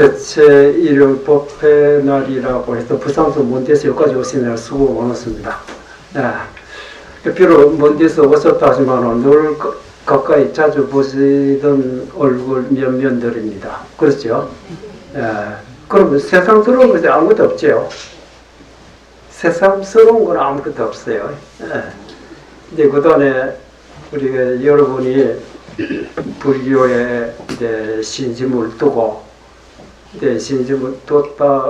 제1일 법회 날이라고 해서 부산서 먼데서 여기까지 오시느라 수고 많았습니다. 네. 비록 먼데서 오셨다 하지만 늘 가까이 자주 보시던 얼굴 면면들입니다. 그렇죠? 네. 그러면 세상스러운 것이 아무것도 없죠. 세상스러운 건 아무것도 없어요. 네. 이제 그동안에 우리가 여러분이 불교에 이제 신심을 두고 이제 신심을 뒀다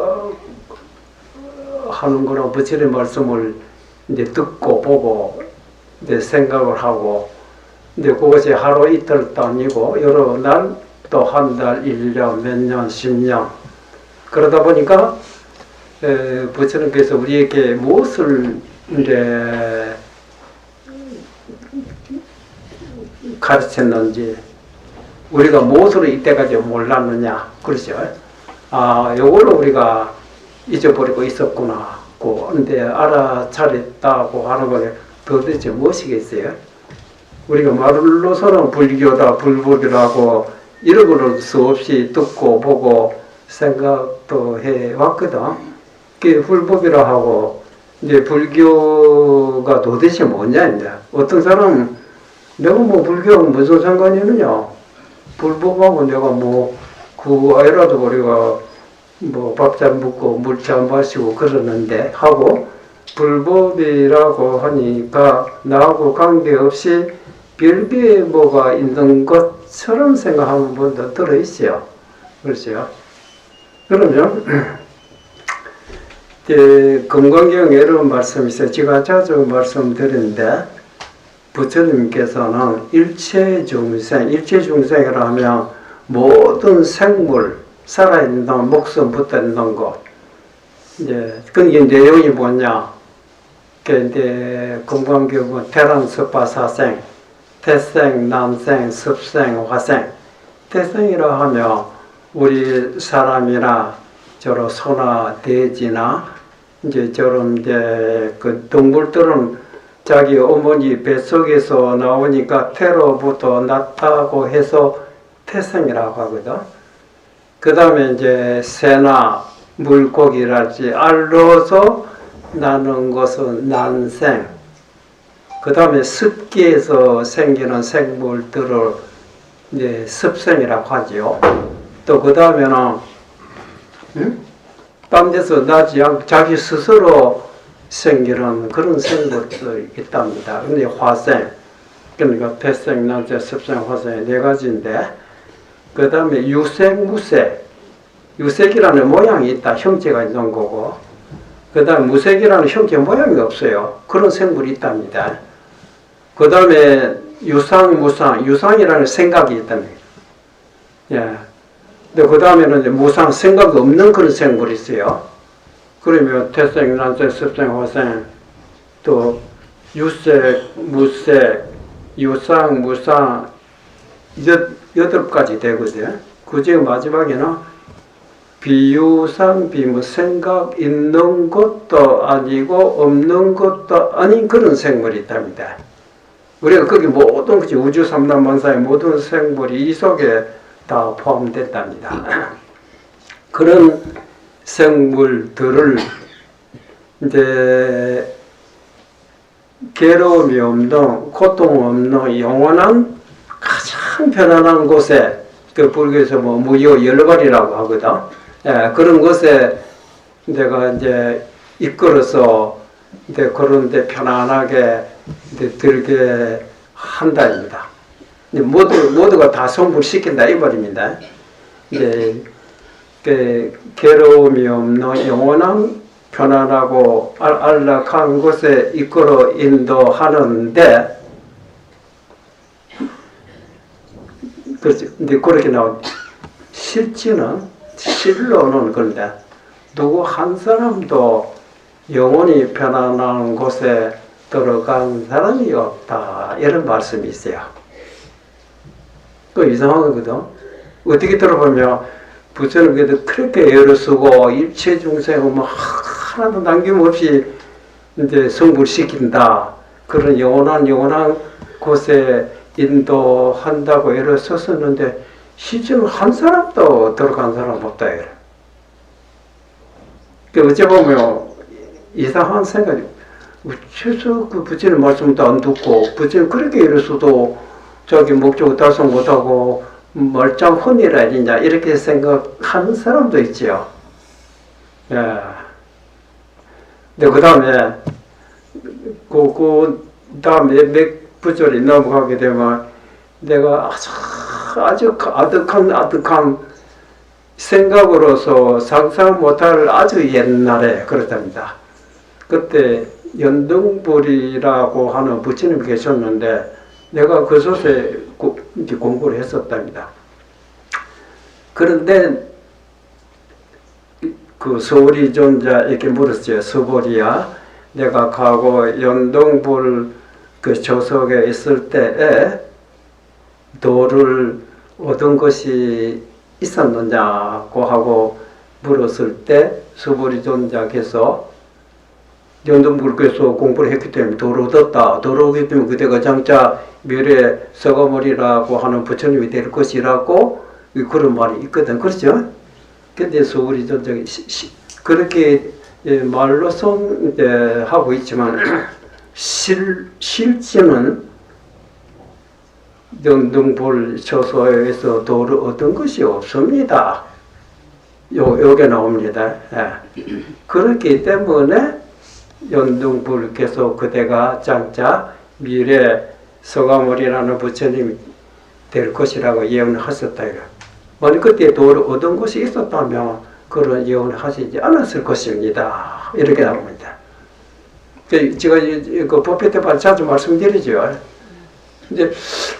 하는 거나 부처의 말씀을 이제 듣고 보고 이제 생각을 하고 이제 그것이 하루 이틀도 아니고 여러 날 또 한 달, 1년, 몇 년, 10년 그러다 보니까 부처님께서 우리에게 무엇을 이제 가르쳤는지 우리가 무엇으로 이때까지 몰랐느냐 그렇죠? 요걸로 우리가 잊어버리고 있었구나 근데 알아차렸다고 하는 거는 도대체 무엇이겠어요? 우리가 말로서는 불교다 불법이라고 이런 거를 수없이 듣고 보고 생각도 해왔거든. 그게 불법이라 하고 이제 불교가 도대체 뭐냐 이제 어떤 사람은 내가 뭐 불교하고 무슨 상관이 있느냐 불법하고 내가 뭐 그 아이라도 우리가 뭐 밥 잘 먹고 물 잘 마시고 그러는데 하고 불법이라고 하니까 나하고 관계없이 별개의 뭐가 있는 것처럼 생각하는 분도 들어있어요. 그렇죠? 그러면 금강경 이런 말씀이 있어요. 제가 자주 말씀드리는데 부처님께서는 일체중생이라 하면 모든 생물, 살아있는 목숨 붙어있는 것. 이제, 그게 내용이 뭐냐. 이제, 금강경 태란습바사생, 태생, 남생, 습생, 화생. 태생이라 하면 우리 사람이나 저런 소나 돼지나 이제 저런 이제 그 동물들은 자기 어머니 뱃속에서 나오니까 태로부터 났다고 해서 태생이라고 하거든. 그 다음에 이제 새나 물고기랄지 알로서 나는 것은 난생. 그 다음에 습기에서 생기는 생물들을 이제 습생이라고 하지요. 또 그 다음에는 딴 데서 나지 않고 자기 스스로 생기는 그런 생물들이 있답니다. 근데 화생, 그러니까 태생, 난생, 습생, 화생 네 가지인데 그 다음에 유색, 무색. 유색이라는 모양이 있다. 형체가 있는 거고 그 다음에 무색이라는 형체 모양이 없어요. 그런 생물이 있답니다. 그 다음에 유상, 무상. 유상이라는 생각이 있답니다. 예. 근데 그 다음에는 이제 무상, 생각이 없는 그런 생물이 있어요. 그러면 태생, 난생, 습생, 화생, 또 유색, 무색, 유상, 무상, 8가지 되거든. 그 중에 마지막에는 비유상, 비무, 생각 있는 것도 아니고 없는 것도 아닌 그런 생물이 있답니다. 우리가 거기 모든 것이 우주 삼단만사의 모든 생물이 이 속에 다 포함됐답니다. 그런 생물들을 이제 괴로움이 없는, 고통 없는 영원한 가장 편안한 곳에 그 불교에서 뭐 무효 열발이라고 하거든. 예, 그런 곳에 내가 이제 이끌어서 이제 그런데 편안하게 이제 들게 한다입니다. 모두가 다 성불시킨다 이 말입니다. 이제 그 괴로움이 없는 영원한 편안하고 안락한 곳에 이끌어 인도하는데 그렇지. 근데 그렇게 나온 실로는 그런데 누구 한 사람도 영원히 편안한 곳에 들어간 사람이 없다 이런 말씀이 있어요. 또 이상하거든. 어떻게 들어보면 부처는 그래도 그렇게 애를 쓰고 일체 중생을 뭐 하나도 남김없이 이제 성불시킨다. 그런 영원한 곳에 인도한다고 애를 썼었는데 시중 한 사람도 들어간 사람 없다 이래. 어째 보면 이상한 생각이, 어째서 그 부처님 말씀도 안 듣고 부처님 그렇게 이랬어도 자기 목적 달성 못하고 멀쩡훈이라 아니냐 이렇게 생각하는 사람도 있지요. 예. 근데 그 다음에 그 다음에 몇 부절이 넘어가게 되면 내가 아주 아득한 생각으로서 상상 못할 아주 옛날에 그렇답니다. 그때 연등불이라고 하는 부처님이 계셨는데 내가 그 소세 공부를 했었답니다. 그런데 그 서울이 존자에게 물었어요. 서보리야, 내가 가고 연등불 그 조석에 있을 때에 도를 얻은 것이 있었느냐고 하고 물었을 때 서보리 존자께서 연등불께서 공부를 했기 때문에 도를 얻었다. 도를 얻기 때문에 그대가 장차 미래 서가모리라고 하는 부처님이 될 것이라고 그런 말이 있거든. 그렇죠? 근데 서울이 전적이 그렇게 말로선 하고 있지만 실제는 연등불 초소에서 도를 얻은 것이 없습니다. 요게 나옵니다. 예. 그렇기 때문에 연등불께서 그대가 장차 미래 서가모리라는 부처님이 될 것이라고 예언을 하셨다. 만약 그때 도를 얻은 것이 있었다면 그런 예언을 하시지 않았을 것입니다. 이렇게 나옵니다. 제가 그 법회 때 자주 말씀드리죠. 이제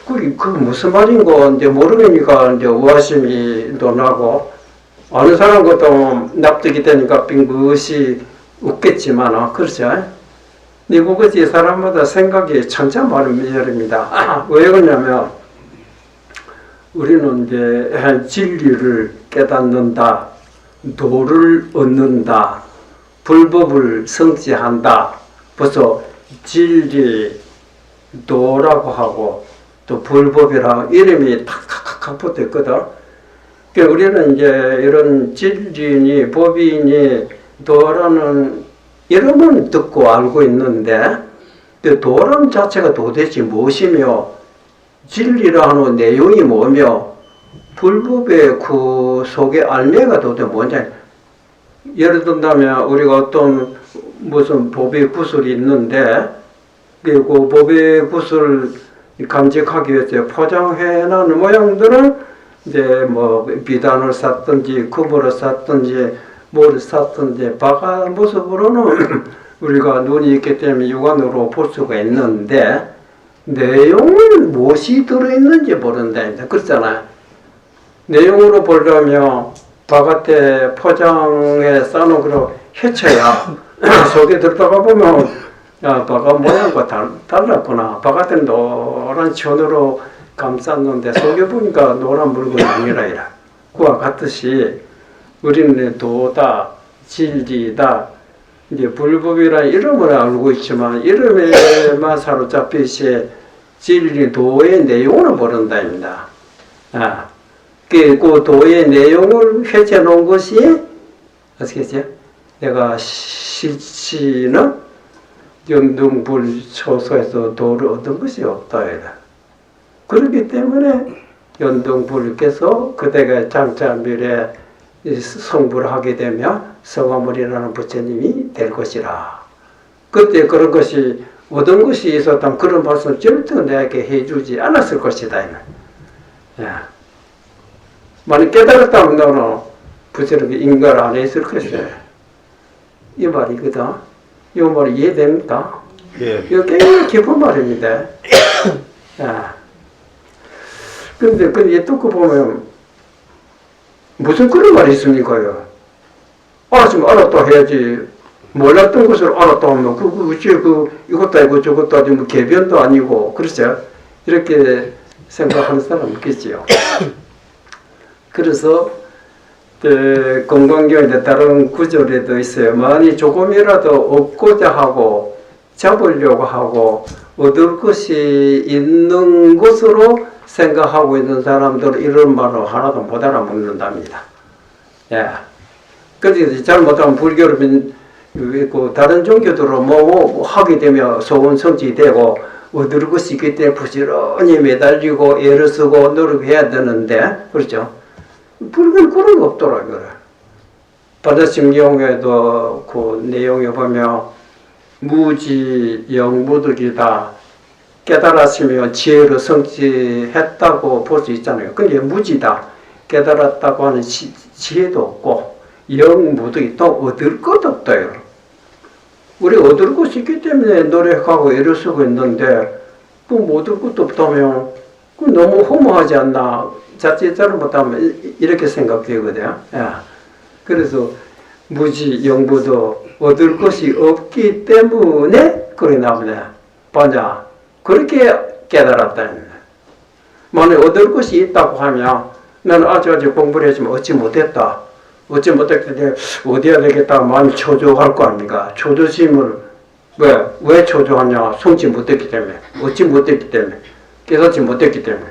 그 무슨 말인고 이제 모르니까 이제 의아심이 또 나고 아는 사람 것도 납득이 되니까 빙긋이 웃겠지만 그렇죠. 근데 그것이 사람마다 생각이 천차만별입니다. 왜 그러냐면 우리는 이제 진리를 깨닫는다, 도를 얻는다, 불법을 성취한다. 벌써 진리, 도라고 하고 또 불법이라고 이름이 탁탁탁 붙어 있거든. 그러니까 우리는 이제 이런 진리니 법이니 도라는 이름은 듣고 알고 있는데 도라는 자체가 도대체 무엇이며 진리라는 내용이 뭐며 불법의 그 속에 알매가 도대체 뭐냐. 예를 든다면 우리가 어떤 무슨 법의 구슬이 있는데 그 법의 구슬을 감직하기 위해서 포장해놓은 모양들은 이제 뭐 비단을 샀든지 금으로 샀든지 뭘 샀든지 바깥 모습으로는 우리가 눈이 있기 때문에 육안으로 볼 수가 있는데 내용은 무엇이 들어있는지 모른다. 그렇잖아요. 내용으로 보려면 바깥에 포장에 싸놓은 그런 해쳐야 속에 들어가 보면 바깥 모양과 달랐구나. 바깥에는 노란 천으로 감쌌는데 속에 보니까 노란 물건이 아니라 이라. 그와 같듯이 우리는 도다, 진리다, 이제 불법이라는 이름을 알고 있지만 이름에만 사로잡히시 진리 도의 내용을 모른다입니다. 그 도의 내용을 해제 놓은 것이 아시겠죠? 내가 실치는 연등불 초소에서 도를 얻은 것이 없다. 그렇기 때문에 연등불께서 그대가 장차 미래 성불을 하게 되면 서가모리라는 부처님이 될 것이라. 그때 그런 것이 얻은 것이 있었다면 그런 말씀을 절대 내게 해주지 않았을 것이다. 만약 깨달았다면 너는 부처님이 인가를 안 했을 것이야. 이 말이거든. 이 말이 이해됩니까? 예. 이거 굉장히 깊은 말입니다. 근데 듣고 보면 무슨 그런 말이 있습니까요? 알았으면 알았다 해야지. 몰랐던 것을 알았다 하면 이것도 아니고 저것도 아니고 뭐 개변도 아니고 그렇죠? 이렇게 생각하는 사람 있겠지요. 그래서 건강경에 다른 구절에도 있어요. 만약 조금이라도 얻고자 하고 잡으려고 하고 얻을 것이 있는 것으로 생각하고 있는 사람들은 이런 말로 하나도 못 알아먹는답니다. 예. 그래서 잘못하면 불교를 그 다른 종교들은 뭐 하게 되면 소원 성취되고 얻을 것이 있기 때문에 부지런히 매달리고 애를 쓰고 노력해야 되는데, 그렇죠? 불교는 그런 거 없더라고요. 바다심경에도 그 내용에 보면 무지 영무득이다. 깨달았으면 지혜로 성취했다고 볼 수 있잖아요. 근데 무지다. 깨달았다고 하는 지혜도 없고 영무득이 또 얻을 것도 없다요. 우리 얻을 것이 있기 때문에 노력하고 애를 쓰고 있는데 뭐 얻을 것도 없다면 그 너무 허무하지 않나. 자칫 잘못하면 이렇게 생각되거든요. 예. 그래서 무지 영부도 얻을 것이 없기 때문에 그래 나옵니다. 반자 그렇게 깨달았다. 만약 얻을 것이 있다고 하면 나는 아주 공부를 했지만 얻지 못했다. 얻지 못했는데 어디야 되겠다 마음이 초조할 거 아닙니까? 초조심을 왜 초조하냐? 성취 못했기 때문에, 얻지 못했기 때문에, 깨닫지 못했기 때문에.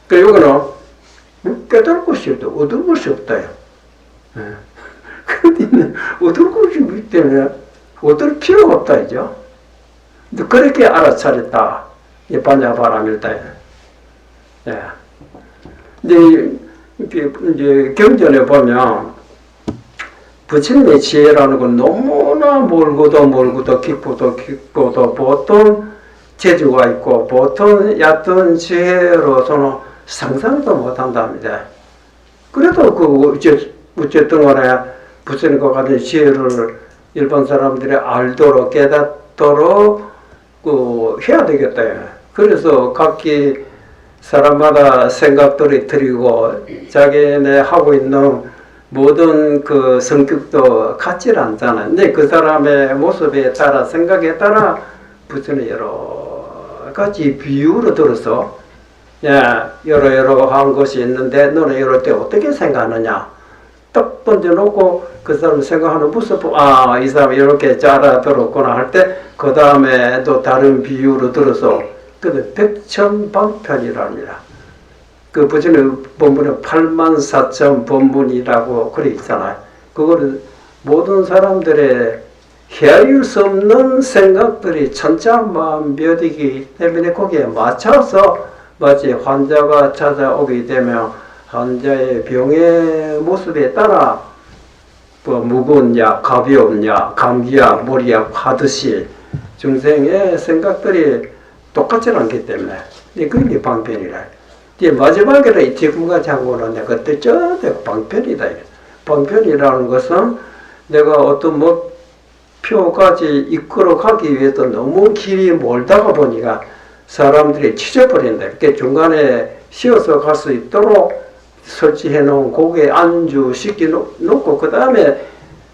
그러니까 이거는 깨달을 것이 없다. 얻을 것이 없다요. 그런데 얻을 것이 없기 때문에 얻을 필요가 없다 이죠. 그렇게 알아차렸다. 이 반야바람일다. 예. 이제 경전에 보면 부처님의 지혜라는 건 너무나 멀고도 깊고도 보통 재주가 있고 보통 얕은 지혜로서는 상상도 못한답니다. 그래도 어쨌든 간에 부처님과 같은 지혜를 일반 사람들이 알도록 깨닫도록 해야 되겠다. 그래서 각기 사람마다 생각들이 틀리고 자기네 하고 있는 모든 그 성격도 같지 않잖아요. 근데 그 사람의 모습에 따라 생각에 따라 부처는 여러 가지 비유로 들어서 여러한 것이 있는데 너는 이럴 때 어떻게 생각하느냐 딱 던져놓고 그 사람 생각하는 모습 이 사람이 이렇게 잘 알아들었구나 할 때 그 다음에 또 다른 비유로 들어서 백천방편이랍니다. 그 부처님 본문에 84,000본문이라고 그래 있잖아요. 그거를 모든 사람들의 헤아릴 수 없는 생각들이 천차만별이기 때문에 거기에 맞춰서 마치 환자가 찾아오게 되면 환자의 병의 모습에 따라 무거운 약, 가벼운 약, 감기약, 머리약 하듯이 중생의 생각들이 똑같지 않기 때문에 그게 방편이라. 마지막에는 이 뒷부가 장고는 그때 방편이다. 방편이라는 것은 내가 어떤 목표까지 이끌어가기 위해서 너무 길이 멀다가 보니까 사람들이 치져버린다. 이렇게 중간에 쉬어서 갈 수 있도록 설치해 놓은 고개 안주시키 놓고 그 다음에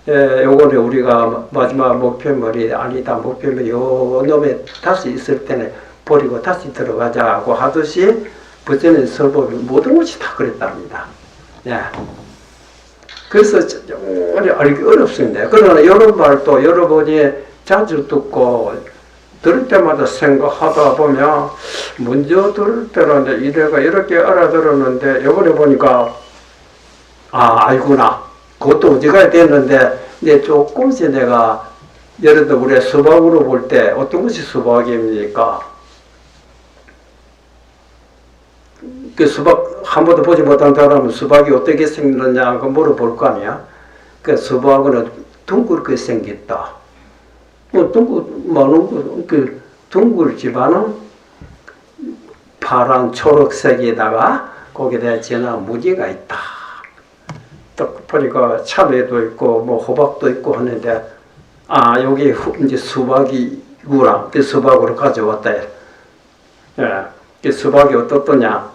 요거는 우리가 마지막 목표물이 아니다. 목표물이 요 놈에 다시 있을 때는 버리고 다시 들어가자고 하듯이 부처님 설법이 모든 것이 다 그랬답니다. 그래서 정말 알기 어렵습니다. 그러나 이런 말도 여러분이 자주 듣고 들을 때마다 생각하다 보면 먼저 들을 때는 이래가 이렇게 알아들었는데 이번에 보니까 알구나. 그것도 어디가 됐는데 이제 조금씩 내가 예를 들어 우리 수박으로 볼 때 어떤 것이 수박입니까? 그 수박 한 번도 보지 못한 사람은 수박이 어떻게 생겼느냐 물어볼 거 아니야? 그 수박은 둥글게 생겼다. 둥글지만은 파란 초록색에다가 거기에 진한 무지가 있다. 딱 보니까 참외도 있고 호박도 있고 하는데 여기 이제 수박이구나. 그 수박으로 가져왔다. 그 수박이 어떻더냐?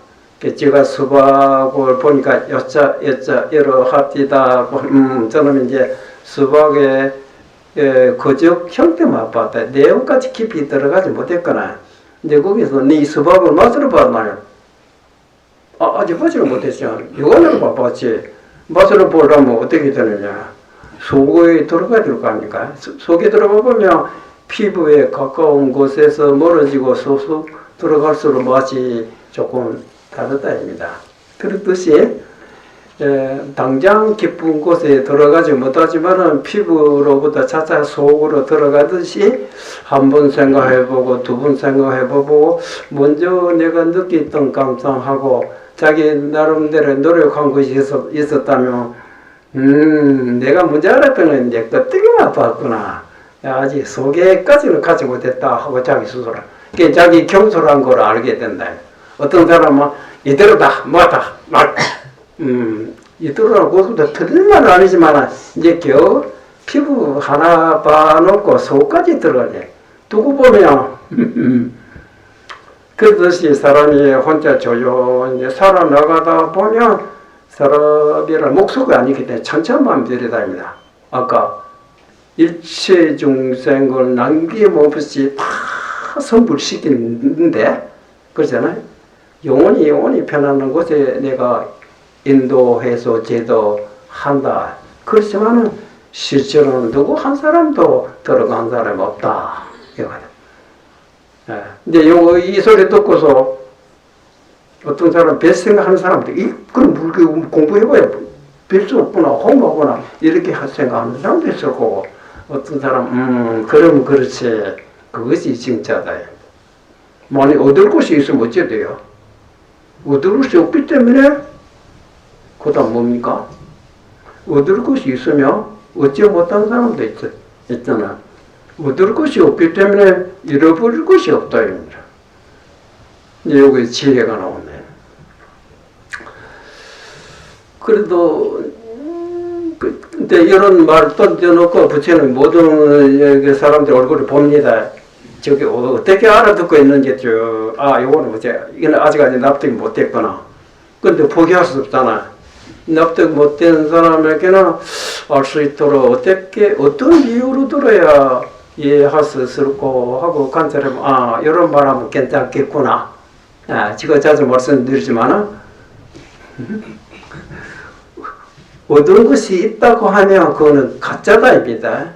제가 수박을 보니까 여러 합디다. 저는 이제 수박의 거적 형태만 봤다. 내용까지 깊이 들어가지 못했거나. 이제 거기서 네 수박을 맛으로 봤나요? 아직 보지는 못했죠. 육안으로 봐봤지. 맛으로 보려면 어떻게 되느냐? 속에 들어가야 될 거 아닙니까? 속에 들어가 보면 피부에 가까운 곳에서 멀어지고 소소 들어갈수록 맛이 조금 다르다입니다. 그렇듯이 당장 기쁜 곳에 들어가지 못하지만은 피부로부터 차차 속으로 들어가듯이 한 번 생각해보고 두 번 생각해보고 먼저 내가 느꼈던 감상하고 자기 나름대로 노력한 것이 있었다면 내가 먼저 알았던 건 내 껍데기만 봤구나. 아직 속에까지는 가지 못했다 하고 자기 스스로 자기 경솔한 걸 알게 된다. 어떤 사람은 이대로다 뭐다 막 이대로라고 그것보다 틀린 말은 아니지만 이제 겨우 피부 하나 봐놓고 속까지 들어가네. 두고 보면 그것이 사람이 혼자 조용히 살아나가다 보면 사람이란 목소가 아니기 때문에 천차만별이다입니다. 아까 일체 중생을 남김없이 다 성불시키는데 그렇잖아요. 영원히 편안한 곳에 내가 인도해서 제도한다. 그렇지만은 실제로는 누구 한 사람도 들어간 사람이 없다. 이거거든. 근데 이 소리 듣고서 어떤 사람 별 생각하는 사람도 그럼 공부해봐야 별 수 없구나, 공부하구나 이렇게 생각하는 사람도 있을 거고 어떤 사람 그러면 그렇지 그것이 진짜다. 만약 얻을 것이 있으면 어찌 돼요? 얻을 것이 없기 때문에 그다음 뭡니까? 얻을 것이 있으면 얻지 못한 사람도 있잖아. 얻을 것이 없기 때문에 잃어버릴 것이 없다. 이제 여기 지혜가 나오네. 그래도 근데 이런 말 던져놓고 부처는 모든 사람들 얼굴을 봅니다. 저기 어떻게 알아듣고 있는지 이거는 이거는 아직까지 납득이 못됐구나. 근데 포기할 수 없잖아. 납득 못된 사람에게는 알 수 있도록 어떤 이유로 들어야 이해할 수 있을까 하고 관찰하면 이런 말하면 괜찮겠구나. 제가 자주 말씀드리지만 얻은 것이 있다고 하면 그거는 가짜다입니다.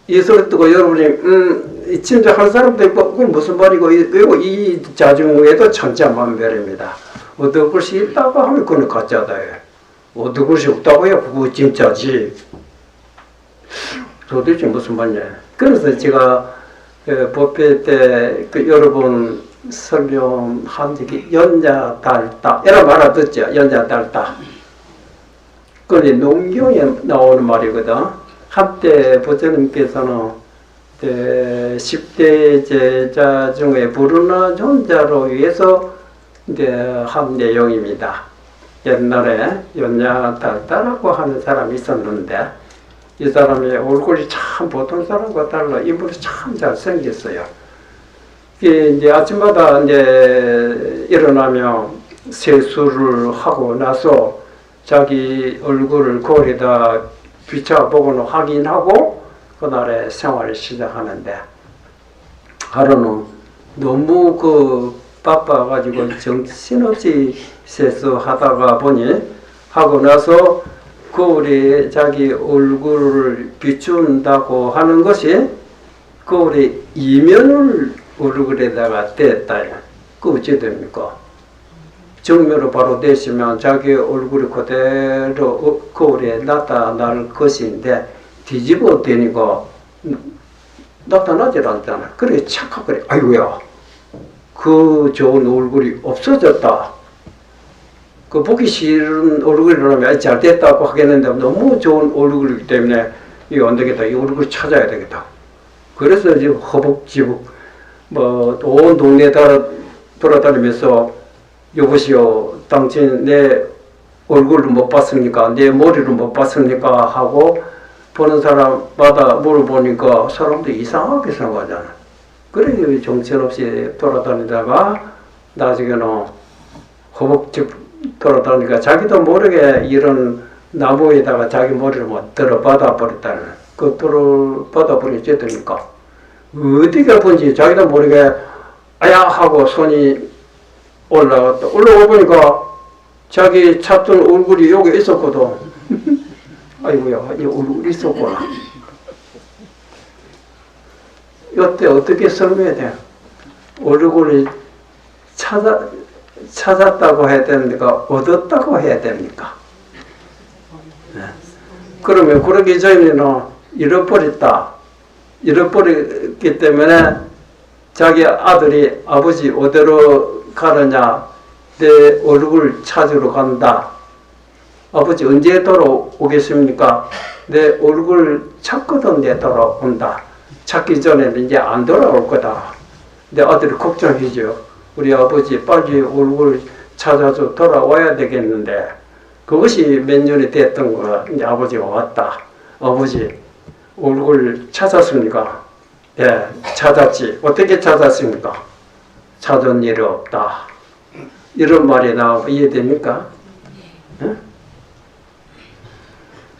이 소리 듣고 여러분이 침착한 사람도 있고 그건 무슨 말이고 이 자중에도 천차만별입니다. 얻을 것이 있다고 하면 그건 가짜다. 얻을 것이 없다고요? 그거 진짜지. 도대체 무슨 말이냐. 그래서 제가 법회 때 여러 번 설명한 적이 연자달다 이런 말 듣죠. 연자달다. 그런데 농경에 나오는 말이거든. 한때 부처님께서는 10대 제자 중에 부르나 존자로 위해서 한 내용입니다. 옛날에 연자달다라고 하는 사람이 있었는데 이 사람의 얼굴이 참 보통 사람과 달라 인물이 참 잘생겼어요. 이제 아침마다 이제 일어나면 세수를 하고 나서 자기 얼굴을 거울에다 비춰보고는 확인하고 그날의 생활을 시작하는데 하루는 너무 바빠가지고 정신없이 세수하다가 보니 하고 나서 거울에 자기 얼굴을 비춘다고 하는 것이 거울에 이면을 얼굴에다가 댔다. 그 어찌 됩니까? 정면으로 바로 대시면 자기 얼굴이 그대로 거울에 나타날 것인데 뒤집어 대니까 나타나질 않잖아. 그래 착각 그래. 아이고야 그 좋은 얼굴이 없어졌다. 그 보기 싫은 얼굴이라면 잘 됐다고 하겠는데 너무 좋은 얼굴이기 때문에 이거 안 되겠다. 이 얼굴을 찾아야 되겠다. 그래서 이제 허벅지북 온 동네 돌아다니면서 여보시오 당신 내 얼굴을 못 봤습니까? 내 머리를 못 봤습니까? 하고 보는 사람마다 물어보니까 사람들이 이상하게 생각하잖아. 그래 정신없이 돌아다니다가 나중에는 허벅지 돌아다니니까 자기도 모르게 이런 나무에다가 자기 머리를 들어받아 버렸다는 그 들어받아 버리지 됩니까? 어디가 본지 자기도 모르게 아야 하고 손이 올라갔다. 올라와 보니까 자기 찾던 얼굴이 여기 있었거든. 아이고야, 이 얼굴이 있었구나. 이때 어떻게 설명해야 돼? 얼굴을 찾았다고 해야 됩니까? 얻었다고 해야 됩니까? 네. 그러면 그러기 전에는 잃어버렸다. 잃어버렸기 때문에 자기 아들이 아버지 어디로 가느냐? 내 얼굴 찾으러 간다. 아버지 언제 돌아오겠습니까? 내 얼굴 찾거든 내 돌아온다. 찾기 전에는 이제 안 돌아올 거다. 내 아들이 걱정이죠. 우리 아버지 빨리 얼굴 찾아서 돌아와야 되겠는데 그것이 몇 년이 됐던 거야. 이제 아버지가 왔다. 아버지 얼굴 찾았습니까? 예, 찾았지. 어떻게 찾았습니까? 찾은 일이 없다. 이런 말이 나오고 이해됩니까? 예?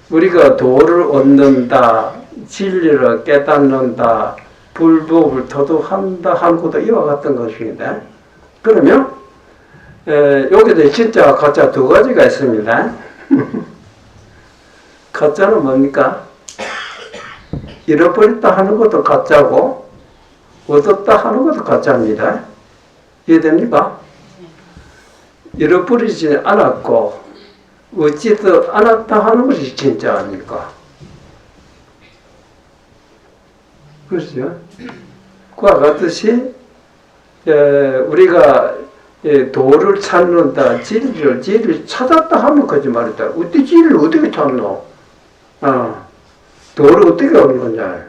우리가 도를 얻는다, 진리를 깨닫는다, 불법을 도둑한다 하는 것도 이와 같은 것입니다. 그러면 여기도 진짜 가짜 두 가지가 있습니다. 가짜는 뭡니까? 잃어버렸다 하는 것도 가짜고 얻었다 하는 것도 가짜입니다. 이해됩니까? 잃어버리지 않았고 얻지도 않았다 하는 것이 진짜 아닙니까? 그렇죠? 그와 같듯이 우리가 도를 찾는다, 진리를 찾았다 하면 거짓말이다. 어떻게 진리를 어떻게 찾노? 도를 어떻게 얻느냐?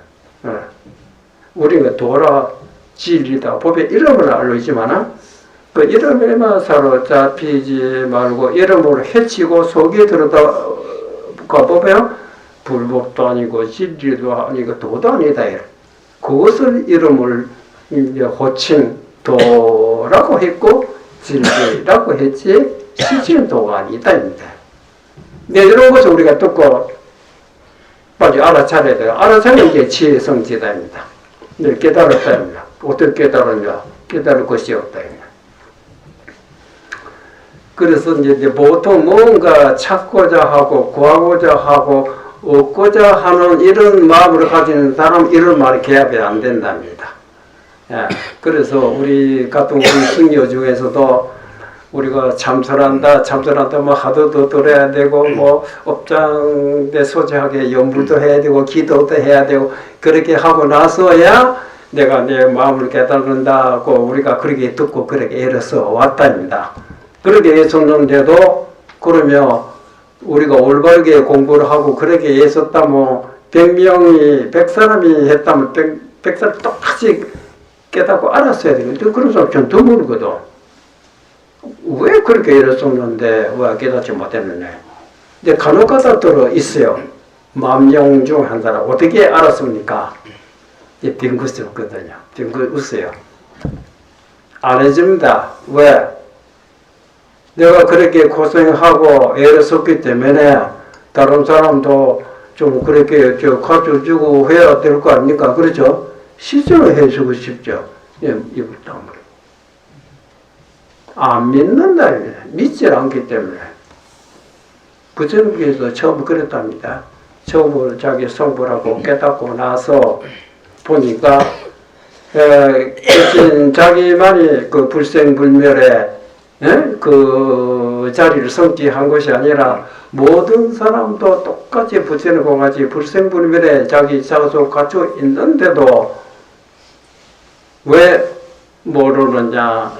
우리가 도라 진리다. 법의 이름을 알고 있지만 그 이름에만 사로잡히지 말고 이름으로 해치고 속에 들어가 보면 불법도 아니고 진리도 아니고 도도 아니다. 그것을 이름을 이제 호칭 도라고 했고 진리라고 했지 실질은 도가 아니다입니다. 네, 이런 것을 우리가 듣고 빨리 알아차려야 돼요. 알아차리는 게 지혜의 성지다입니다. 네, 깨달았다입니다. 어떻게 깨달았냐? 깨달을 것이 없다입니다. 그래서 이제 보통 뭔가 찾고자 하고 구하고자 하고 얻고자 하는 이런 마음을 가진 사람 이런 말이 개합이 안 된답니다. 예, 그래서 우리 같은 우리 승려 중에서도 우리가 참선한다 뭐 하도 더 들어야 되고 뭐 업장대 소지하게 연불도 해야 되고 기도도 해야 되고 그렇게 하고 나서야 내가 내 마음을 깨달는다고 우리가 그렇게 듣고 그렇게 애를 써 왔답니다. 그렇게 애썼는데도 그러면 우리가 올바르게 공부를 하고 그렇게 애썼다면 100명이 100사람이 했다면 100사람 똑같이 깨닫고 알았어야 되거든. 그런 사람 전 드물거든. 왜 그렇게 애썼는데 왜 깨닫지 못했느냐. 근데 간혹가다 들어 있어요. 10,000명 중 한 사람. 어떻게 알았습니까? 빙긋이 없거든요. 빙긋 웃어요. 안 해줍니다. 왜? 내가 그렇게 고생하고 애를 썼기 때문에 다른 사람도 좀 그렇게 가르쳐주고 해야 될 거 아닙니까? 그렇죠? 실제로 해주고 싶죠. 이불 땀을. 안 믿는다. 믿지 않기 때문에. 부처님께서 처음 그랬답니다. 처음으로 자기 성불하고 깨닫고 나서 보니까 자기만이 그 불생불멸에 그 자리를 성취한 것이 아니라 모든 사람도 똑같이 부처님과 같이 불생불멸에 자기 자소 갖추어 있는데도 왜 모르느냐.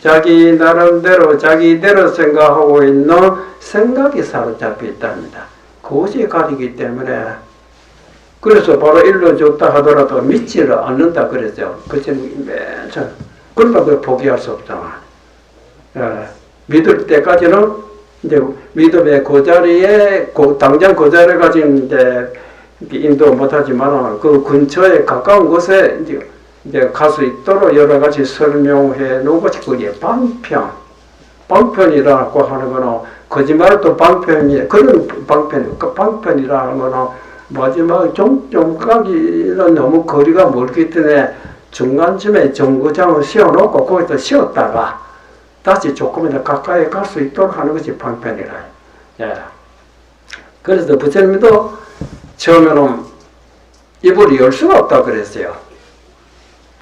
자기 나름대로 자기대로 생각하고 있는 생각이 사로잡혀 있답니다. 그것이 가리기 때문에 그래서 바로 일러줬다 하더라도 믿지를 않는다 그랬죠. 부처님이 맨 처음. 그러다 그 포기할 수 없잖아. 믿을 때까지는 이제 믿음의 그 자리에 당장 그 자리에 가진 이제 인도 못하지만 그 근처에 가까운 곳에 이제 갈 수 있도록 여러 가지 설명해 놓은 것이 그게 방편이라고 하는 거는 거짓말을 또 방편이 그런 방편이라는 거는 마지막 종점까지는 너무 거리가 멀기 때문에 중간쯤에 정거장을 세워놓고 거기다 쉬었다가 다시 조금이나 가까이 갈 수 있도록 하는 것이 방편이라. 예. 그래서 부처님도 처음에는 입을 열 수가 없다 그랬어요.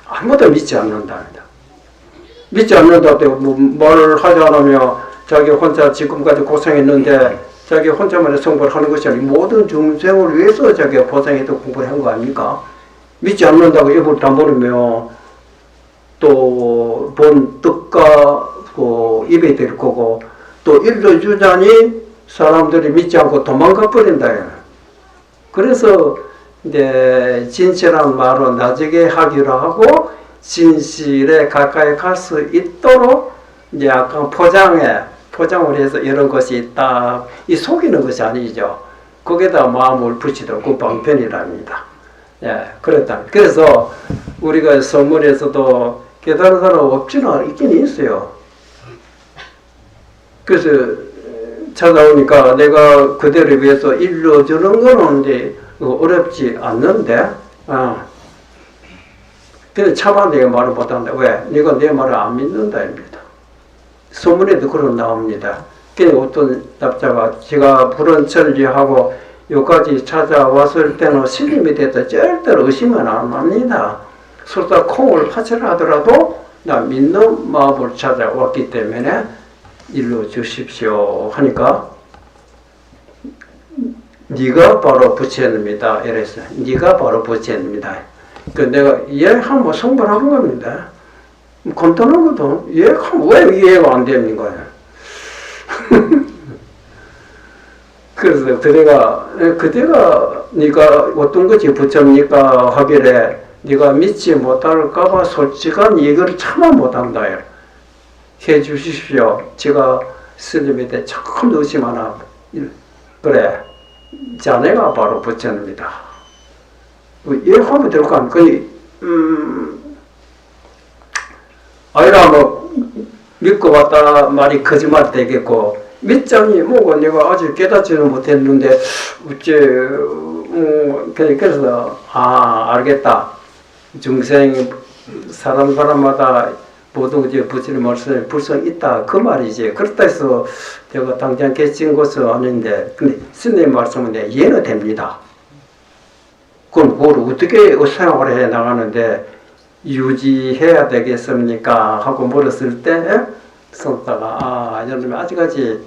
아무도 믿지 않는답니다. 믿지 않는다고 뭘 하지 않으면 자기 혼자 지금까지 고생했는데 자기 혼자만의 성불을 하는 것이 아니고 모든 중생을 위해서 자기가 고생해도 공부를 한 거 아닙니까? 믿지 않는다고 입을 다물으면 또 본 뜻과 그 입에 될 거고 또 일러주자니 사람들이 믿지 않고 도망가 버린다. 그래서 이제 진실한 말은 나중에 하기로 하고 진실에 가까이 갈 수 있도록 이제 약간 포장을 해서 이런 것이 있다. 이 속이는 것이 아니죠. 거기다 마음을 붙이도록 그 방편이랍니다. 예, 그렇다. 그래서 우리가 선물에서도 깨달은 사람 없지는 있긴 있어요. 그래서 찾아오니까 내가 그대를 위해서 일러주는 거는 이제 어렵지 않는데, 근데 차마 내가 말을 못한다. 왜? 네가 내 말을 안 믿는다입니다. 소문에도 그런 나옵니다. 그냥 어떤 납자가 제가 불은 천리하고 여기까지 찾아왔을 때는 신림이 됐다 절대로 의심은 안 합니다. 설사 콩을 파채를 하더라도 나 믿는 마음을 찾아왔기 때문에 일러 주십시오 하니까 네가 바로 부처입니다. 이랬어요. 네가 바로 부처입니다. 그 내가 이해하면 성불하는 겁니다. 간단하거든. 이해하면 왜 이해가 안 되는 거야? 그래서 그대가 네가 어떤 것이 부처입니까 하길래 네가 믿지 못할까봐 솔직한 얘기를 차마 못한다 해 주십시오. 제가 스님에 대해 조금 의심 하나. 그래, 자네가 바로 부처입니다. 이해하면 될 거 아닙니까? 아니라 뭐 믿고 왔다 말이 거짓말 되겠고 믿자니 뭐고 내가 아직 깨닫지는 못했는데 그래서 알겠다. 중생 사람마다 모든 이제 부처님 말씀에 불성이 있다 그 말이지. 그렇다 해서 제가 당장 깨친 것은 아닌데 근데 스님 말씀은 내 이해는 됩니다. 그럼 그걸 어떻게 생각을 해 나가는데 유지해야 되겠습니까 하고 물었을 때 성타가 이놈이 아직까지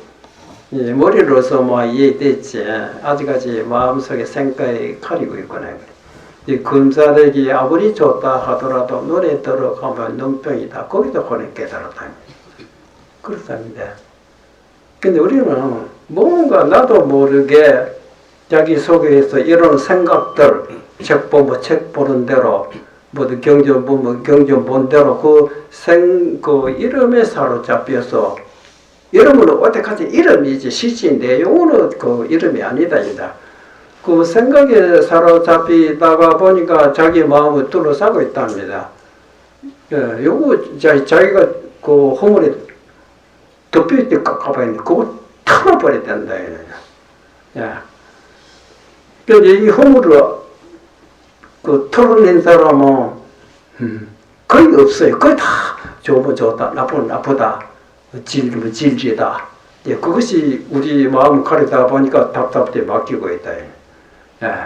머리로서 뭐 이해됐지 아직까지 마음속에 생각이 가리고 있구나. 이 금사대기 아무리 좋다 하더라도 눈에 들어가면 눈병이다. 거기도 혼에 깨달았다. 그렇답니다. 근데 우리는 뭔가 나도 모르게 자기 속에서 이런 생각들 책 보는 대로 모두 경전 보면 경전 본 대로 그 이름에 사로잡혀서 이름은 어떻게까지 이름이지 실제 내용은 그 이름이 아니다. 그 생각에 사로잡히다가 보니까 자기 마음을 둘러싸고 있답니다. 예, 요거 자기가 그 허물에 덮여있게 가봐야 그거 털어버려야 된다. 예. 그래서 이 허물을 털어낸 사람은 거의 없어요. 거의 다 좋으면 좋다, 나쁘면 나쁘다, 질리면 질리다. 예, 그것이 우리 마음 가리다 보니까 답답해 맡기고 있다. 예.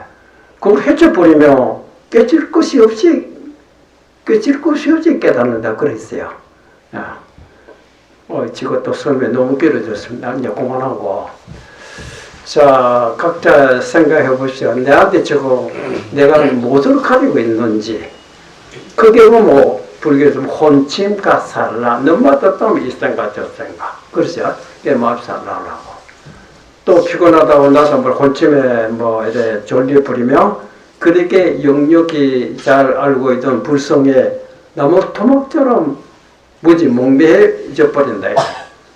그걸 해쳐버리면 깨질 것이 없이 깨닫는다 그랬어요. 예. 지금 또 설명 너무 길어졌습니다. 이제 그만하고. 자, 각자 생각해 보시죠. 내한테 저거 내가 무엇을 가지고 있는지. 그게 뭐 불교에서 혼침가살라 너마다 또 이 생각 저 생각. 그렇죠? 이게 마음살라라고. 또 피곤하다고 나서 뭐 혼침에 뭐 이래 졸려 버리면 그렇게 영역이 잘 알고 있던 불성에 나무 토막처럼 무지 몽매해져 버린다.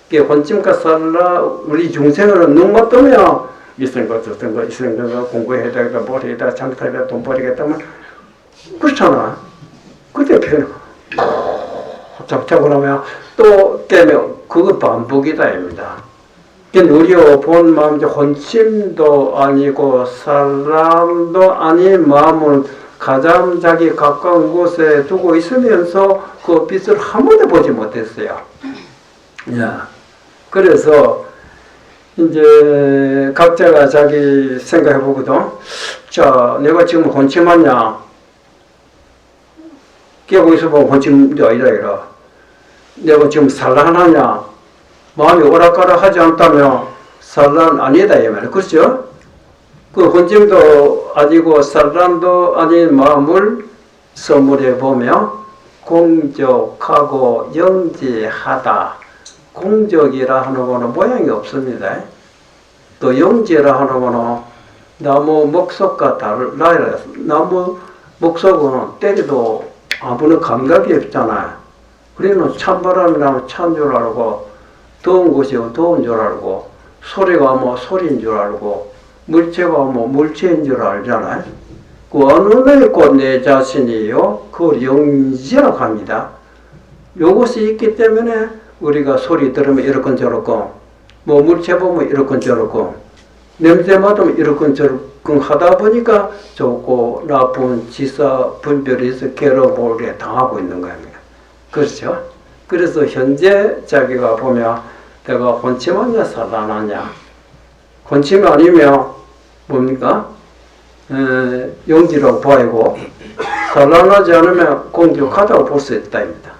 이게 혼침가살라 우리 중생은 눈만 뜨면 이 생각 저 생각 이 생각 공부해야 되겠다 뭘 해야 되겠다 장사해야 돈 벌이겠다 면 그렇잖아. 그때 표현 잡자고 나면 또 깨면 그거 반복이다입니다. 근데 우리의 본 마음 혼침도 아니고 사람도 아닌 마음을 가장 자기 가까운 곳에 두고 있으면서 그 빛을 한 번도 보지 못했어요. 야, 그래서 이제 각자가 자기 생각해 보거든. 자, 내가 지금 혼침하냐? 깨고 있어 보면 혼침도 아니다 이라. 내가 지금 산란하냐? 마음이 오락가락하지 않다면 산란 아니다 이 말이에요. 그렇죠? 그 혼침도 아니고 산란도 아닌 마음을 선물해 보며 공적하고 영지하다. 공적이라 하는 거는 모양이 없습니다. 또 영지라 하는 거는 나무 목석과 달라요. 나무 목석은 때려도 아무런 감각이 없잖아요. 우리는 찬바람이 나면 찬 줄 알고, 더운 곳이면 더운 줄 알고, 소리가 뭐 소리인 줄 알고, 물체가 뭐 물체인 줄 알잖아요. 그 어느 nơi 내 자신이요? 그걸 영지라고 합니다. 요것이 있기 때문에 우리가 소리 들으면 이렇건 저렇건, 뭐 물체 보면 이렇건 저렇건, 냄새 맡으면 이렇건 저렇건 하다 보니까 좋고 나쁜 지사 분별에서 괴로움을 당하고 있는 겁니다. 그렇죠? 그래서 현재 자기가 보면 내가 혼침하냐 산란하냐, 혼침이 아니면 뭡니까? 영지라고 봐야고, 산란하지 않으면 공격하다고 볼 수 있다입니다.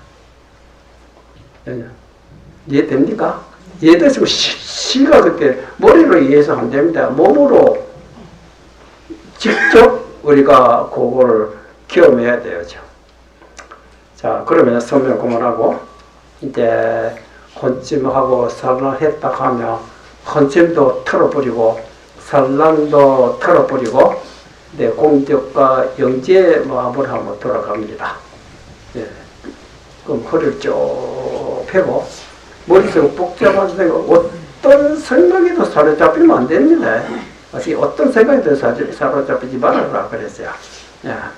이해됩니까? 이해됐으면 시가 그때 머리로 이해해서 안 됩니다. 몸으로 직접 우리가 그걸 경험해야 돼요. 자, 그러면 설명 그만하고, 이제 혼침하고 산란했다 하면 혼침도 털어버리고 산란도 털어버리고 네, 공적과 영지의 마음을 한번 돌아갑니다. 네. 그럼 허리를 쭉 펴고 머릿속에 복잡한 생각, 어떤 생각에도 사로잡히면 안 됩니다. 아직 어떤 생각에도 사로잡히지 말아라 그랬어요. 야.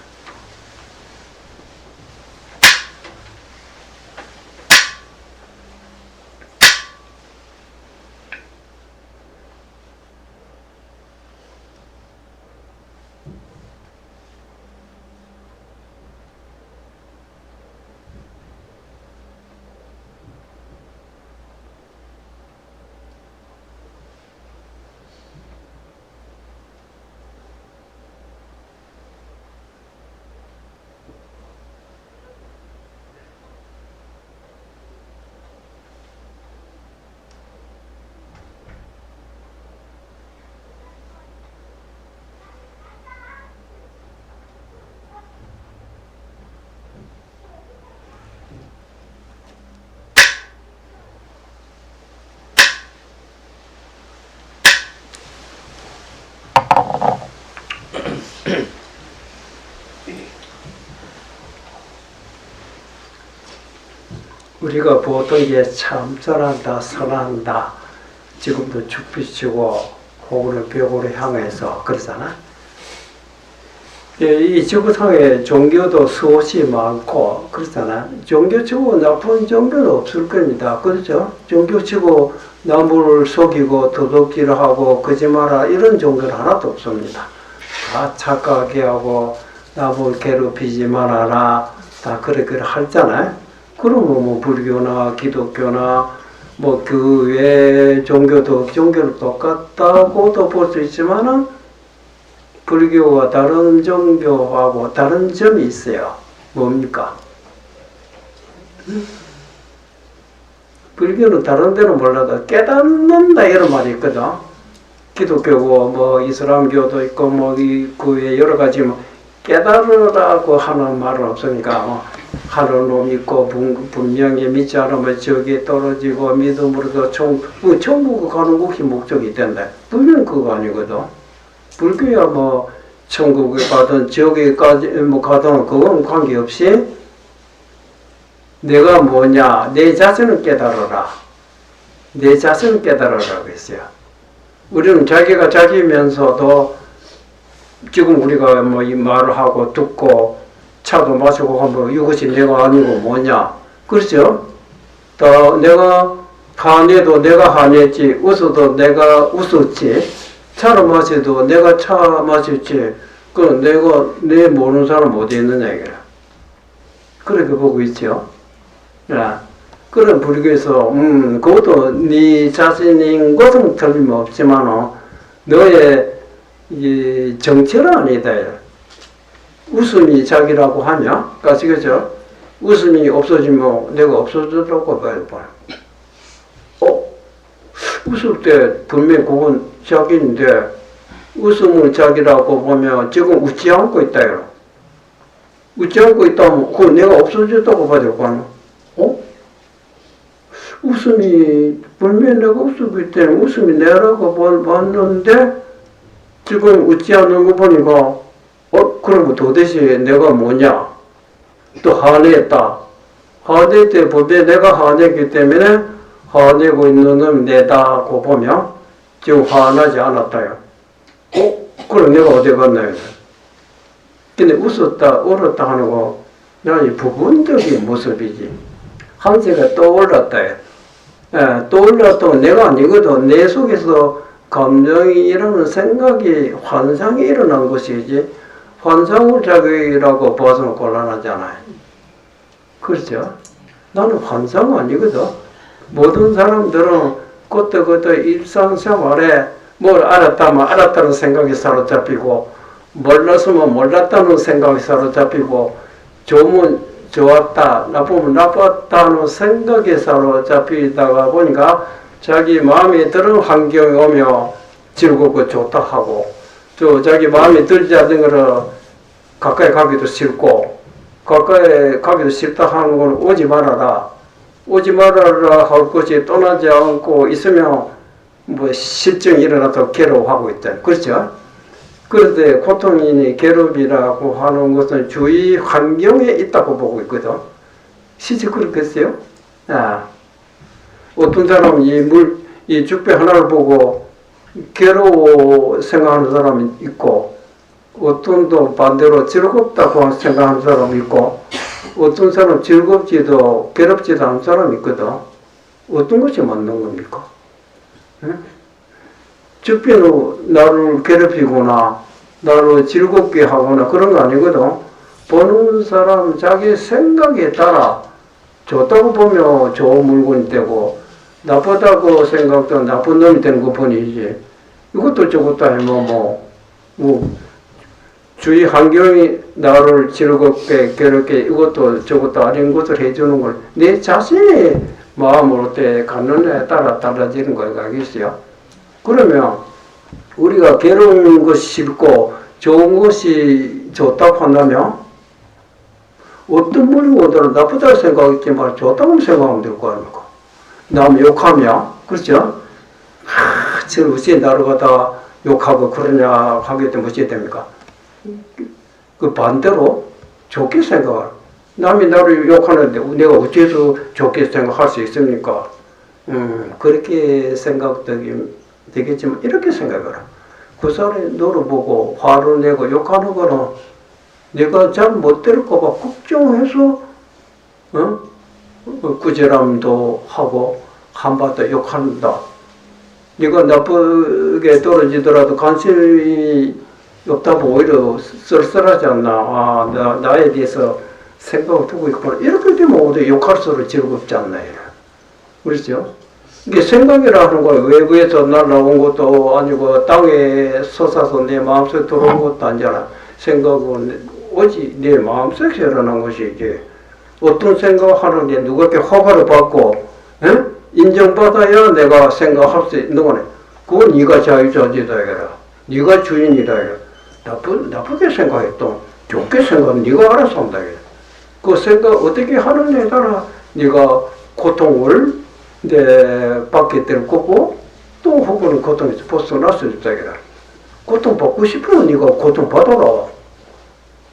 우리가 보통 이제 참선한다, 선한다, 지금도 죽비치고 호구를 벽으로 향해서 그러잖아. 이 지구상에 종교도 수없이 많고 그렇잖아. 종교치고 나쁜 종교는 없을 겁니다. 그렇죠? 종교치고 남을 속이고 도둑질을 하고 거짓말하고 이런 종교는 하나도 없습니다. 다 착하게 하고 남을 괴롭히지 말아라 다 그렇게 하잖아요. 그러면 뭐 불교나 기독교나 뭐 그 외 종교는 똑같다고도 볼 수 있지만은 불교와 다른 종교하고 다른 점이 있어요. 뭡니까? 불교는 다른 데는 몰라도 깨닫는다 이런 말이 있거든. 기독교고 뭐 이슬람교도 있고 뭐 그 외 여러 가지 뭐 깨달으라고 하는 말은 없으니까 뭐 하는 놈 있고 분명히 믿지 않으면 저기에 떨어지고 믿음으로도 천국 가는 것이 목적이 된다. 불교는 그거 아니거든. 불교야 뭐 천국에 가든 저기까지 뭐 가든 그건 관계없이 내가 뭐냐 내 자신을 깨달아라. 내 자신을 깨달아라고 했어요. 우리는 자기가 자기면서도 지금 우리가 뭐 이 말을 하고 듣고 차도 마시고 하면 이것이 내가 아니고 뭐냐. 그렇죠? 또 내가 화내도 내가 화냈지, 웃어도 내가 웃었지, 차를 마셔도 내가 차 마셨지, 그럼 내가 내 모르는 사람 어디 있느냐 이거야. 그렇게 보고 있죠. 야, 그런 불교에서 그것도 네 자신인 것은 틀림없지만 너의 이 정체는 아니다. 웃음이 자기라고 하냐? 아시겠죠? 웃음이 없어지면 내가 없어졌다고 봐요. 웃을 때 분명히 그건 자기인데 웃음을 자기라고 보면 지금 웃지 않고 있다요. 웃지 않고 있다면 그건 내가 없어졌다고 봐야 될 거 아니야. 웃음이 분명히 내가 웃고 있다면 웃음이 내라고 봤는데 지금 웃지 않는 거 보니까 그러면 도대체 내가 뭐냐? 또 화냈다. 화낼 때 보면 내가 화냈기 때문에 화내고 있는 놈이 내다고 보면 지금 화나지 않았다요. 그럼 내가 어디 갔나요? 근데 웃었다, 울었다 하는 거, 이 부분적인 모습이지. 한세가 떠올랐다요. 떠올랐다고 내가 아니거든. 내 속에서 감정이 일어나는 생각이, 환상이 일어난 것이지, 환상을 자기라고 봐서는 곤란하잖아요. 그렇죠? 나는 환상 아니거든. 모든 사람들은 그때 일상생활에 뭘 알았다면 알았다는 생각이 사로잡히고, 몰랐으면 몰랐다는 생각이 사로잡히고, 좋으면 좋았다, 나쁘면 나빴다는 생각에 사로잡히다가 보니까 자기 마음에 드는 환경이 오며 즐겁고 좋다 하고, 또 자기 마음에 들지 않는 거를 가까이 가기도 싫고, 가까이 가기도 싫다 하는 건 오지 말아라. 오지 말아라 할 것이 떠나지 않고 있으면 뭐 실증이 일어나서 괴로워하고 있다. 그렇죠? 그런데 고통이니 괴롭이라고 하는 것은 주위 환경에 있다고 보고 있거든. 실제 그렇겠어요? 어떤 사람은 이 죽배 하나를 보고 괴로워 생각하는 사람이 있고, 어떤 또 반대로 즐겁다고 생각하는 사람이 있고, 어떤 사람은 즐겁지도 괴롭지도 않은 사람이 있거든. 어떤 것이 맞는 겁니까? 죽배는 나를 괴롭히거나 나를 즐겁게 하거나 그런 거 아니거든. 보는 사람 자기 생각에 따라 좋다고 보면 좋은 물건이 되고, 나쁘다고 생각도 나쁜 놈이 되는 것 뿐이지. 이것도 저것도 아니면 주위 환경이 나를 즐겁게 괴롭게 이것도 저것도 아닌 것을 해주는 걸 내 자신의 마음으로 때 갖느냐에 따라 달라지는 거가 있어요. 그러면 우리가 괴로운 것이 싫고 좋은 것이 좋다고 한다면 어떤 분이 오더라도 나쁘다고 생각했지만 좋다고 생각하면 될 거 아닙니까? 남 욕하면, 그렇죠? 저 어찌 나를 갖다 욕하고 그러냐 하게 되면 어찌 됩니까? 그 반대로 좋게 생각을. 남이 나를 욕하는데 내가 어째서 좋게 생각할 수 있습니까? 그렇게 생각되겠지만 이렇게 생각해라. 그 사람이 너를 보고 화를 내고 욕하는 거는 내가 잘 못 들을까 봐 걱정해서 구제람도 하고 한바탕 욕한다. 네가 나쁘게 떨어지더라도 관심이 없다고 오히려 쓸쓸하지 않나. 나에 대해서 생각을 두고 있구나. 이렇게 되면 오히려 욕할수록 즐겁지 않나요? 그렇죠? 이게 생각이라는 거 외부에서 날라온 것도 아니고 땅에 솟아서 내 마음속에 들어온 것도 아니잖아. 생각은 오직 내 마음속에 일어난 것이 이게 어떤 생각을 하는데 누구에게 허가를 받고 인정받아야 내가 생각할 수 있는 거네. 그건 네가 자유자재다 해라. 네가 주인이다 해라. 나쁘게 생각했던 좋게 생각하면 네가 알아서 한다 해라. 그 생각 어떻게 하느냐에 따라 네가 고통을 받게 될 거고 또 혹은 고통에서 벗어날 수 있다 해라. 고통 받고 싶으면 네가 고통 받아라.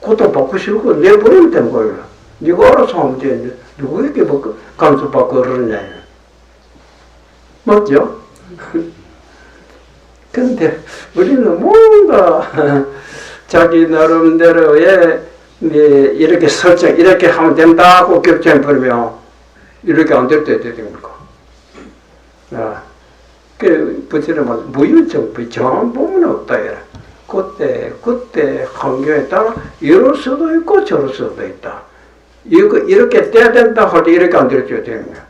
고통 받고 싶고 내버리면 되는 거야. 네가 알아서 하면 돼. 누구에게 감수받고 그러느냐. 맞죠? 근데 우리는 뭔가 자기 나름대로의 이렇게 설정, 이렇게 하면 된다고 결정해버리면 이렇게 안 될 때 어떻게 됩니까? 그 부처님은 무유정, 정한 부분은 없다. 그때 환경에 따라 이럴 수도 있고 저럴 수도 있다. 이렇게 돼야 된다 할 때 이렇게 안 될 때 어떻게 됩니까?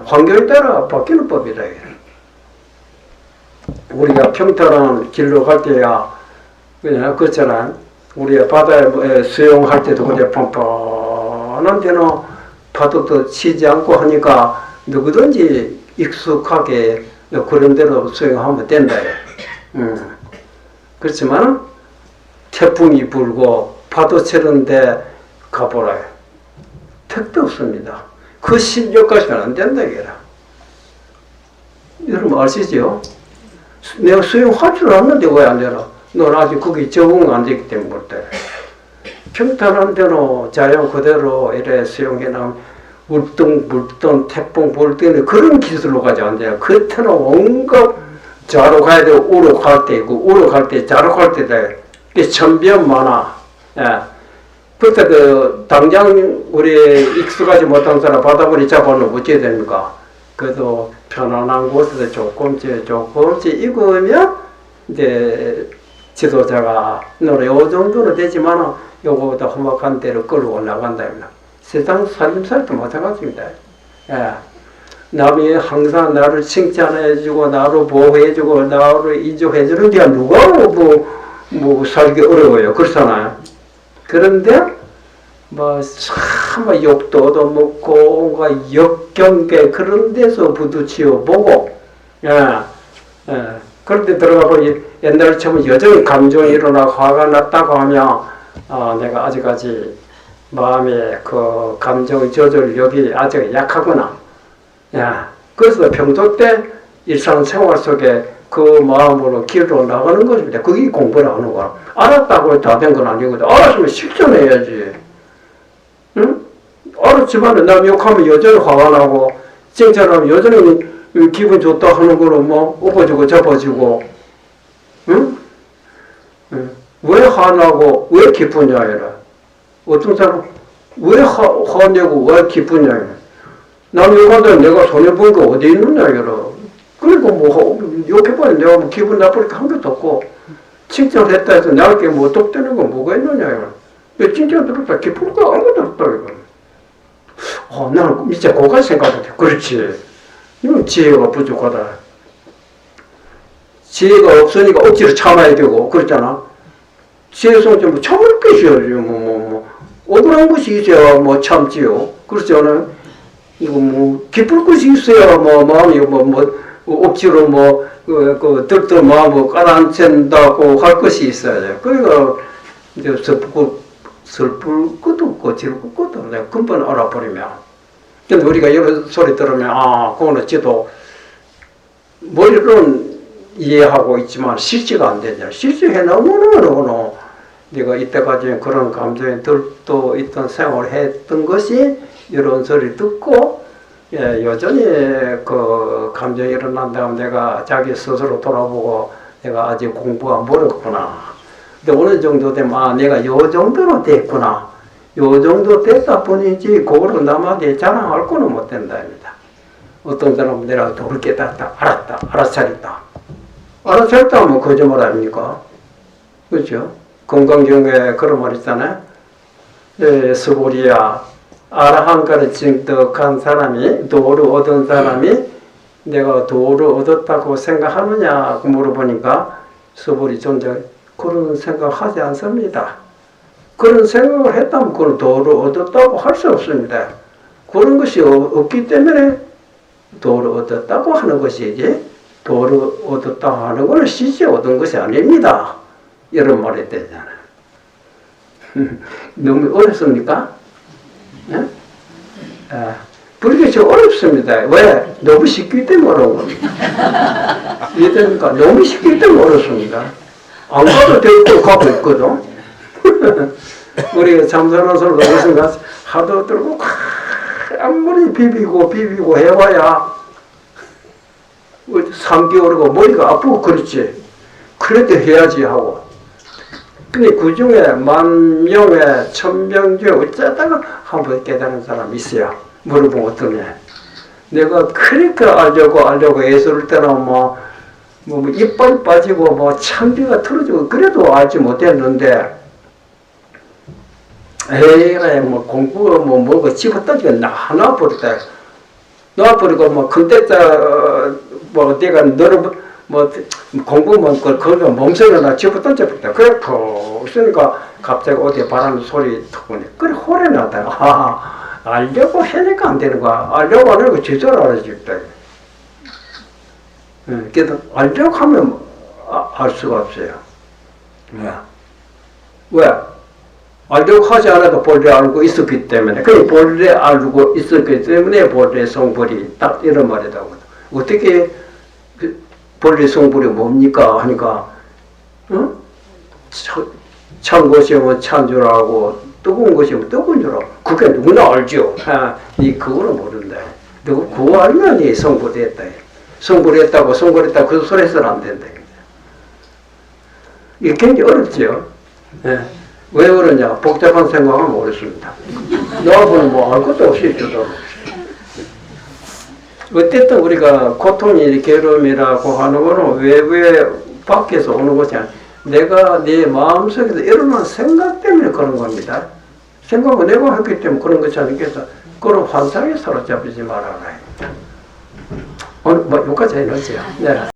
환경에 따라 바뀌는 법이다. 우리가 평탄한 길로 갈 때야, 그렇잖아. 우리가 바다에 수영할 때도 그냥 뻔뻔한 편안한 데는 파도도 치지 않고 하니까 누구든지 익숙하게 그런 대로 수행하면 된다. 그렇지만 태풍이 불고 파도 치는데 가보라. 택도 없습니다. 그 실력까지는 안 된다. 이게라. 여러분 아시죠? 내가 수행할 줄 아는데 왜 안 되나? 넌 아직 거기 적응 안 되기 때문에 못돼. 평탄한 대로 자연 그대로 이래 수행해나면 울뚱불뚱 태풍 불 때는 그런 기술로 가지 안 돼요. 그때는 온갖 좌로 가야 되고 우로 갈 때 있고 우로 갈 때 좌로 갈 때 돼. 이게 천변만화. 예. 그때 당장 우리 익숙하지 못한 사람 바다머리 잡아놓으면 어찌 됩니까? 그래도 편안한 곳에서 조금씩 익으면 이제 지도자가 너는 요 정도는 되지만 요거보다 험악한 데로 끌어 올라간다. 세상 살림살이도 마찬가지입니다. 예. 남이 항상 나를 칭찬해주고 나를 보호해주고 나를 인정해주는 게 누가 살기 어려워요. 그렇잖아요. 그런데 참 욕도 얻어먹고 온갖 역경계 그런 데서 부딪혀 보고 그런데 들어가 보니 옛날처럼 여전히 감정이 일어나고 화가 났다고 하면 내가 아직까지 마음의 그 감정 조절력이 아직 약하구나. 그래서 평소 때 일상생활 속에 그 마음으로 길로 나가는 것입니다. 그게 공부를 하는 거야. 알았다고 다 된 건 아니거든. 알았으면 실천해야지. 응? 알았지만 남 욕하면 여전히 화가 나고 칭찬하면 여전히 기분 좋다 하는 거로 엎어지고 접어지고 응? 왜 화나고 왜 기쁘냐 이래. 어떤 사람 왜 화내고 왜 기쁘냐 이래. 남 욕하다 내가 손해본 거 어디 있느냐 이래. 그리고 욕해봐야 내가 기분 나쁘니까 한 것도 없고 칭찬을 했다 해서 나에게 똑되는 건 뭐가 있느냐 이래. 칭찬 들었다 기쁠 거 아무것도 없다 이거. 나는 진짜 고가 생각해. 그렇지. 이건 지혜가 부족하다. 지혜가 없으니까 억지로 참아야 되고 그렇잖아. 지혜성 좀 참을 것이 없어요. 억울한 것이 있어야 참지요. 그렇지 않아요? 이거 기쁠 것이 있어야 마음이 억지로 들떠 마음을 가라앉힌다고 할 것이 있어야 돼요. 그러니까 이제 슬플 것도 없고 즐거울 것도 없네. 금방 알아버리면. 근데 우리가 이런 소리 들으면 그거는 지도 머리로는 이해하고 있지만 실제가 안 되잖아. 실제해나오면 내가 이때까지 그런 감정에 들떠 있던 생활을 했던 것이 이런 소리 듣고 여전히 그 감정이 일어난다면 내가 자기 스스로 돌아보고 내가 아직 공부가 멀었구나. 근데 어느 정도 되면 내가 요 정도로 됐구나. 요 정도 됐다 뿐이지 그거를 남한테 자랑할 거는 못 된다입니다. 어떤 사람은 내가 도를 깨닫다, 알았다, 알아차렸다. 알아차렸다 하면 거짓말 아닙니까? 그렇죠? 건강경에 그런 말 있잖아요. 스보리야, 아라한가를 증득한 사람이, 도를 얻은 사람이 내가 도를 얻었다고 생각하느냐 물어보니까 스보리 존재 그런 생각하지 않습니다. 그런 생각을 했다면 그런 도를 얻었다고 할 수 없습니다. 그런 것이 없기 때문에 도를 얻었다고 하는 것이지 도를 얻었다고 하는 것은 실제 얻은 것이 아닙니다. 이런 말이 되잖아요. 너무 어렵습니까? 네? 불교가 어렵습니다. 왜? 너무 쉽기 때문에 어려운 겁니다. 이해됩니까? 너무 쉽기 때문에 어렵습니다. 안 가도 되고 가고 있거든. 우리가 참선원서를 어디서 가서 하도 들고 아무리 비비고 해봐야 3개월이고 머리가 아프고 그렇지. 그래도 해야지 하고. 근데 그 중에 10,000명에 1,000명 중에 어쩌다가 한번 깨달은 사람이 있어요. 물어보면 어떠냐. 내가 그렇게 알려고 애쓸 때는 이빨 빠지고 창비가 틀어지고 그래도 알지 못했는데 에이 공부가 뭐고 집어던지고 놔버렸다. 놔버리고 근데자 내가 너를 공부만 그거 몸속에 나 집어던져버렸다. 그래 있으니까 갑자기 어디에 바람 소리 탁 보니 그래 호래 나더라. 아, 알려고 하니까 안 되는 거야. 알려고 안 하고 제대로 알아주겠다. 그래도 알려고 하면 알 수가 없어요. 왜? 알려고 하지 않아도 본래 알고 있었기 때문에, 그 본래 알고 있었기 때문에 본래 성불이 딱 이런 말이다. 어떻게 그 본래 성불이 뭡니까 하니까, 찬 것이면 찬 줄 알고 뜨거운 것이면 뜨거운 줄 알고, 그게 누구나 알죠. 니 그거는 모른다. 누구 그거 알면 니 성불했다. 성불했다고 그 소리 해서는 안 된다. 이게 굉장히 어렵죠. 왜 그러냐? 복잡한 생각하면 어렵습니다. 너하고는 뭐 알 것도 없이 주도록. 어쨌든 우리가 고통이 괴로움이라고 하는 거는 외부에 밖에서 오는 것이 아니라 내가 내 마음속에서 일어난 생각 때문에 그런 겁니다. 생각은 내가 했기 때문에 그런 것이 아니겠어. 그런 환상에 사로잡히지 말아라. 오늘 뭐 여기까지 해놓죠. 네.